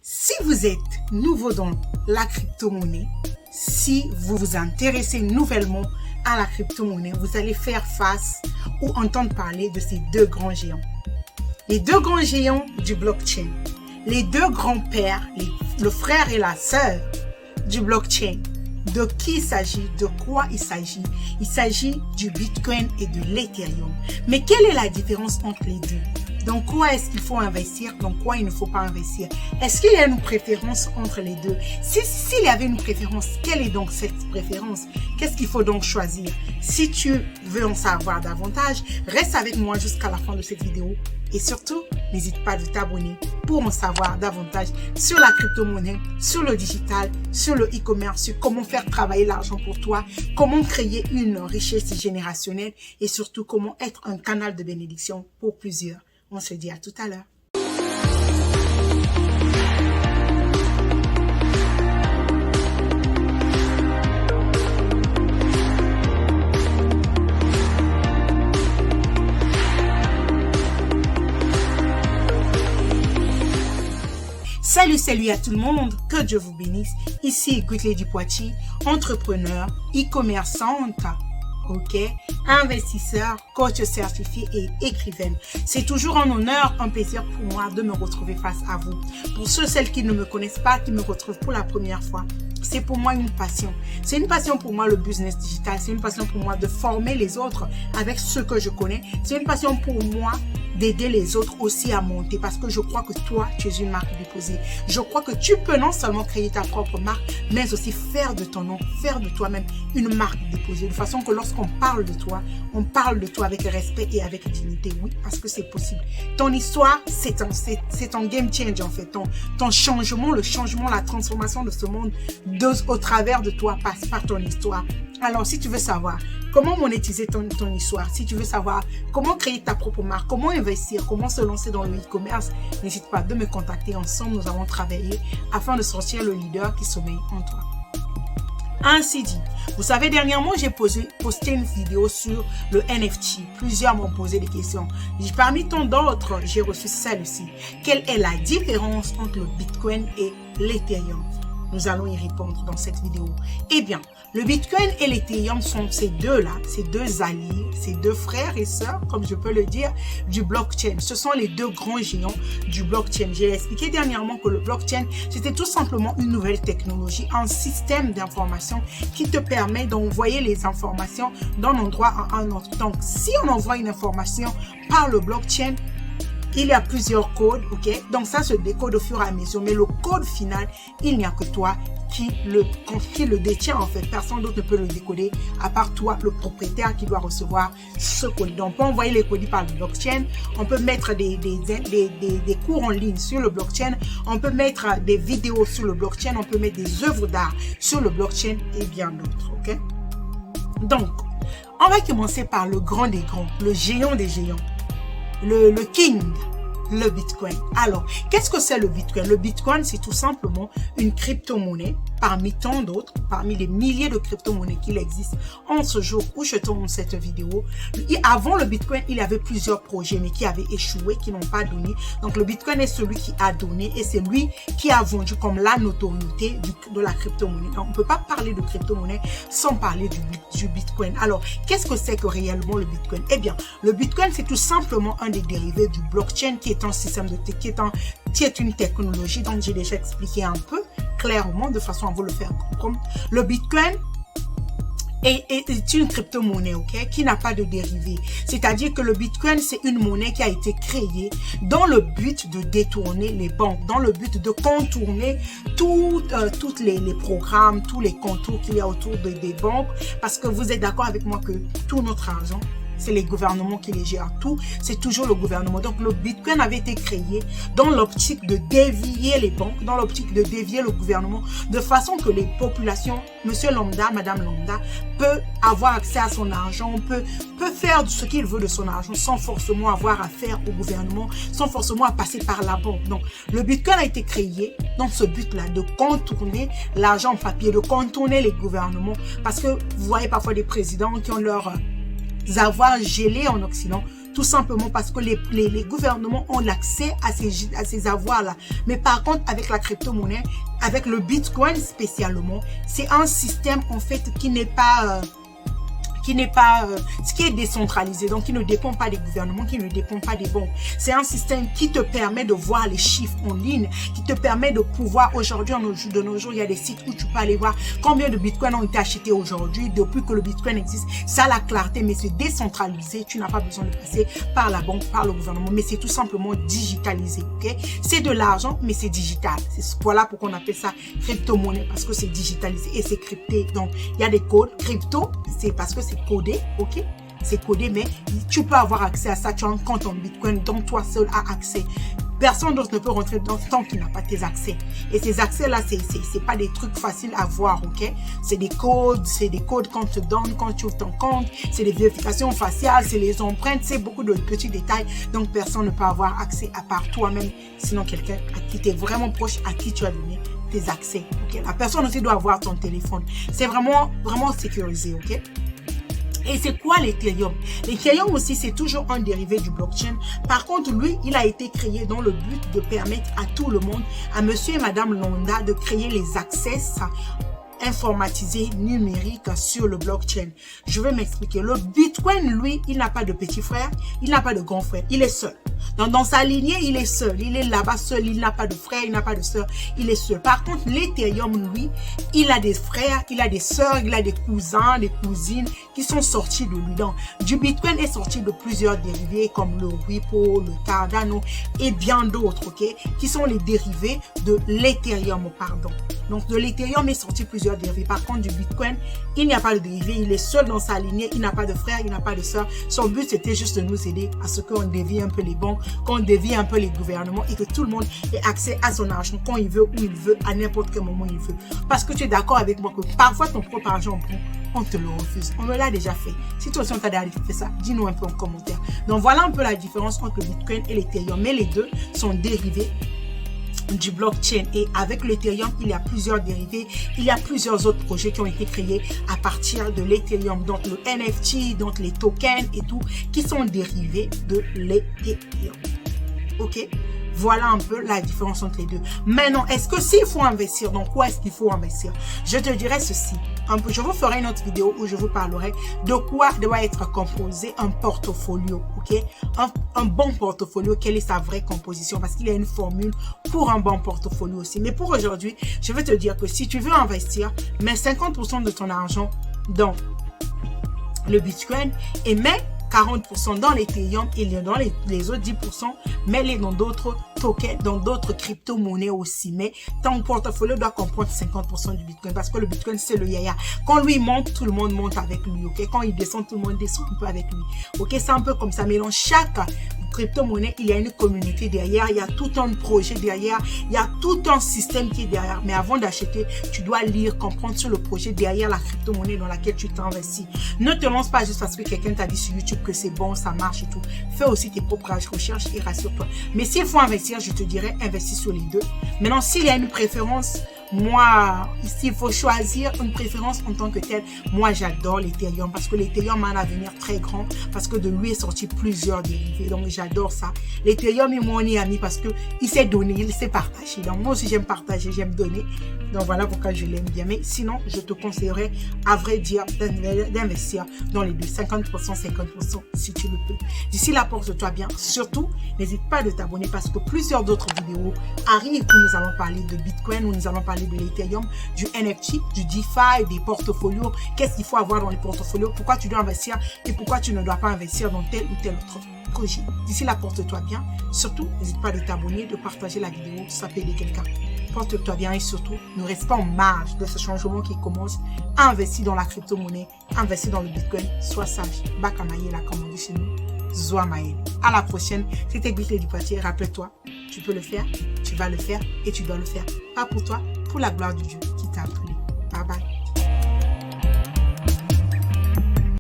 Si vous êtes nouveau dans la crypto-monnaie, si vous vous intéressez nouvellement à la crypto-monnaie, vous allez faire face ou entendre parler de ces deux grands géants. Les deux grands géants du blockchain, les deux grands-pères, le frère et la sœur du blockchain. De qui il s'agit? De quoi il s'agit? Il s'agit du Bitcoin et de l'Ethereum. Mais quelle est la différence entre les deux? Dans quoi est-ce qu'il faut investir? Dans quoi il ne faut pas investir? Est-ce qu'il y a une préférence entre les deux? S'il y avait une préférence, quelle est donc cette préférence? Qu'est-ce qu'il faut donc choisir? Si tu veux en savoir davantage, reste avec moi jusqu'à la fin de cette vidéo. Et surtout, n'hésite pas de t'abonner pour en savoir davantage sur la crypto-monnaie, sur le digital, sur le e-commerce, sur comment faire travailler l'argent pour toi, comment créer une richesse générationnelle et surtout comment être un canal de bénédiction pour plusieurs. On se dit à tout à l'heure. Salut à tout le monde, que Dieu vous bénisse. Ici Goutley du Poitiers, entrepreneur, e-commerçante, investisseur, coach certifié et écrivaine. C'est toujours un honneur, un plaisir pour moi de me retrouver face à vous. Pour celles qui ne me connaissent pas, qui me retrouvent pour la première fois, c'est pour moi une passion. C'est une passion pour moi le business digital. C'est une passion pour moi de former les autres avec ce que je connais. C'est une passion pour moi d'aider les autres aussi à monter parce que je crois que toi, tu es une marque déposée. Je crois que tu peux non seulement créer ta propre marque, mais aussi faire de ton nom, faire de toi-même une marque déposée. De façon que lorsqu'on parle de toi, on parle de toi avec respect et avec dignité. Oui, parce que c'est possible. Ton histoire, c'est ton game change en fait. Ton changement, le changement, la transformation de ce monde au travers de toi passe par ton histoire. Alors, si tu veux savoir comment monétiser ton histoire, si tu veux savoir comment créer ta propre marque, comment investir, comment se lancer dans le e-commerce, n'hésite pas de me contacter. Ensemble, nous allons travailler afin de sortir le leader qui sommeille en toi. Ainsi dit, vous savez, dernièrement, j'ai posté une vidéo sur le NFT. Plusieurs m'ont posé des questions. Parmi tant d'autres, j'ai reçu celle-ci. Quelle est la différence entre le Bitcoin et l'Ethereum? Nous allons y répondre dans cette vidéo. Eh bien, le Bitcoin et l'Ethereum sont ces deux-là, ces deux alliés, ces deux frères et sœurs, comme je peux le dire, du blockchain. Ce sont les deux grands géants du blockchain. J'ai expliqué dernièrement que le blockchain, c'était tout simplement une nouvelle technologie, un système d'information qui te permet d'envoyer les informations d'un endroit à un autre. Donc, si on envoie une information par le blockchain, il y a plusieurs codes, donc ça se décode au fur et à mesure, mais le code final, il n'y a que toi qui le détient en fait. Personne d'autre ne peut le décoder à part toi, le propriétaire qui doit recevoir ce code. Donc, on peut envoyer les codes par le blockchain, on peut mettre des cours en ligne sur le blockchain, on peut mettre des vidéos sur le blockchain, on peut mettre des œuvres d'art sur le blockchain et bien d'autres, Donc, on va commencer par le grand des grands, le géant des géants. Le king, le Bitcoin. Alors, qu'est-ce que c'est le Bitcoin? Le Bitcoin, c'est tout simplement une crypto-monnaie parmi tant d'autres, parmi les milliers de crypto-monnaies qu'il existe en ce jour où je tourne cette vidéo. Et avant le Bitcoin, il y avait plusieurs projets, mais qui avaient échoué, qui n'ont pas donné. Donc, le Bitcoin est celui qui a donné et c'est lui qui a vendu comme la notoriété de la crypto-monnaie. Donc, on ne peut pas parler de crypto-monnaie sans parler du Bitcoin. Alors, qu'est-ce que c'est que réellement le Bitcoin? Eh bien, le Bitcoin, c'est tout simplement un des dérivés du blockchain qui est un système qui est une technologie dont j'ai déjà expliqué un peu clairement de façon à vous le faire comprendre. Le Bitcoin est une crypto-monnaie, qui n'a pas de dérivé. C'est-à-dire que le Bitcoin, c'est une monnaie qui a été créée dans le but de détourner les banques, dans le but de contourner tous les programmes, tous les contours qu'il y a autour des banques, parce que vous êtes d'accord avec moi que tout notre argent, c'est les gouvernements qui les gèrent. Tout, c'est toujours le gouvernement. Donc, le Bitcoin avait été créé dans l'optique de dévier les banques, dans l'optique de dévier le gouvernement, de façon que les populations, monsieur lambda, madame lambda, peut avoir accès à son argent, peut faire ce qu'il veut de son argent sans forcément avoir affaire au gouvernement, sans forcément passer par la banque. Donc, le Bitcoin a été créé dans ce but-là, de contourner l'argent en papier, de contourner les gouvernements. Parce que vous voyez parfois des présidents qui ont leur avoirs gelés en Occident tout simplement parce que les gouvernements ont l'accès à ces avoirs-là. Mais par contre, avec la crypto-monnaie, avec le Bitcoin spécialement, c'est un système en fait qui n'est pas ce qui est décentralisé, donc qui ne dépend pas des gouvernements, qui ne dépend pas des banques. C'est un système qui te permet de voir les chiffres en ligne, qui te permet de pouvoir, aujourd'hui, de nos jours, il y a des sites où tu peux aller voir combien de bitcoins ont été achetés aujourd'hui, depuis que le bitcoin existe. Ça a la clarté, mais c'est décentralisé. Tu n'as pas besoin de passer par la banque, par le gouvernement, mais c'est tout simplement digitalisé, ok? C'est de l'argent, mais c'est digital. Voilà pourquoi on appelle ça crypto-monnaie, parce que c'est digitalisé et c'est crypté. Donc, il y a des codes. Crypto, c'est parce que c'est codé, ok? C'est codé, mais tu peux avoir accès à ça. Tu as un compte en Bitcoin, donc toi seul as accès. Personne d'autre ne peut rentrer dedans tant qu'il n'a pas tes accès. Et ces accès-là, c'est pas des trucs faciles à voir, ok? C'est des codes qu'on te donne quand tu ouvres ton compte. C'est des vérifications faciales, c'est les empreintes, c'est beaucoup de petits détails. Donc, personne ne peut avoir accès à part toi-même. Sinon, quelqu'un à qui tu es vraiment proche, à qui tu as donné tes accès, ok? La personne aussi doit avoir ton téléphone. C'est vraiment sécurisé, ok? Et c'est quoi l'Ethereum? L'Ethereum aussi, c'est toujours un dérivé du blockchain. Par contre, lui, il a été créé dans le but de permettre à tout le monde, à monsieur et madame Lambda, de créer les access informatisé numérique sur le blockchain. Je vais m'expliquer. Le Bitcoin, lui, il n'a pas de petit frère, il n'a pas de grand frère, il est seul. Dans sa lignée, il est seul. Il est là-bas seul, il n'a pas de frère, il n'a pas de sœur, il est seul. Par contre, l'Ethereum, lui, il a des frères, il a des sœurs, il a des cousins, des cousines qui sont sortis de lui. Donc, du Bitcoin est sorti de plusieurs dérivés comme le Ripple, le Cardano et bien d'autres, ok, qui sont les dérivés de l'Ethereum, pardon. Donc, de l'Ethereum est sorti plusieurs dérivés. Par contre, du Bitcoin, il n'y a pas de dérivé. Il est seul dans sa lignée. Il n'a pas de frère, il n'a pas de sœur. Son but, c'était juste de nous aider à ce qu'on dévie un peu les banques, qu'on dévie un peu les gouvernements et que tout le monde ait accès à son argent quand il veut, où il veut, à n'importe quel moment il veut. Parce que tu es d'accord avec moi que parfois, ton propre argent, on te le refuse. On me l'a déjà fait. Si toi aussi, on t'a déjà fait ça, dis-nous un peu en commentaire. Donc, voilà un peu la différence entre le Bitcoin et l'Ethereum. Mais les deux sont dérivés du blockchain, et avec l'Ethereum, il y a plusieurs dérivés, il y a plusieurs autres projets qui ont été créés à partir de l'Ethereum, donc le NFT, donc les tokens et tout, qui sont dérivés de l'Ethereum. Ok? Voilà un peu la différence entre les deux. Maintenant, est-ce que s'il faut investir, dans quoi est-ce qu'il faut investir? Je te dirais ceci. Je vous ferai une autre vidéo où je vous parlerai de quoi doit être composé un portfolio. Ok? Un bon portfolio, quelle est sa vraie composition? Parce qu'il y a une formule pour un bon portfolio aussi. Mais pour aujourd'hui, je vais te dire que si tu veux investir, mets 50% de ton argent dans le Bitcoin et mets 40% dans l'Ethereum et dans les autres 10%, mets-les dans d'autres tokens, dans d'autres crypto-monnaies aussi. Mais ton portfolio doit comprendre 50% du Bitcoin parce que le Bitcoin, c'est le yaya. Quand lui monte, tout le monde monte avec lui. Ok? Quand il descend, tout le monde descend un peu avec lui. Ok? C'est un peu comme ça. Mais dans chaque crypto-monnaie, il y a une communauté derrière, il y a tout un projet derrière, il y a tout un système qui est derrière. Mais avant d'acheter, tu dois lire, comprendre sur le projet derrière la crypto-monnaie dans laquelle tu t'investis. Ne te lance pas juste parce que quelqu'un t'a dit sur YouTube que c'est bon, ça marche et tout. Fais aussi tes propres recherches et rassure-toi. Mais s'il faut investir, je te dirais, investis sur les deux. Maintenant, s'il y a une préférence, moi, ici, il faut choisir une préférence en tant que telle. Moi, j'adore l'Ethereum parce que l'Ethereum a un avenir très grand parce que de lui est sorti plusieurs dérivés. Donc, j'adore ça. L'Ethereum est mon ami parce que il s'est donné, il s'est partagé. Donc, moi aussi, j'aime partager, j'aime donner. Donc, voilà pourquoi je l'aime bien. Mais sinon, je te conseillerais, à vrai dire, d'investir dans les deux. 50%, 50% si tu le peux. D'ici là, porte-toi bien. Surtout, n'hésite pas de t'abonner parce que plusieurs d'autres vidéos arrivent où nous allons parler de Bitcoin, où nous allons parler de l'Ethereum, du NFT, du DeFi, des portfolios. Qu'est-ce qu'il faut avoir dans les portfolios? Pourquoi tu dois investir et pourquoi tu ne dois pas investir dans tel ou tel autre projet? D'ici là, porte-toi bien. Surtout, n'hésite pas de t'abonner, de partager la vidéo, ça peut aider quelqu'un. Porte-toi bien et surtout, ne reste pas en marge de ce changement qui commence. Investis dans la crypto-monnaie, investis dans le Bitcoin. Sois sage. Bakamaïla, comme on dit chez nous. Zoamaïl. À la prochaine. C'était Biclé du Poitiers. Rappelle-toi, tu peux le faire, tu vas le faire et tu dois le faire. Pas pour toi, pour la gloire de Dieu qui t'a appelé. Bye bye.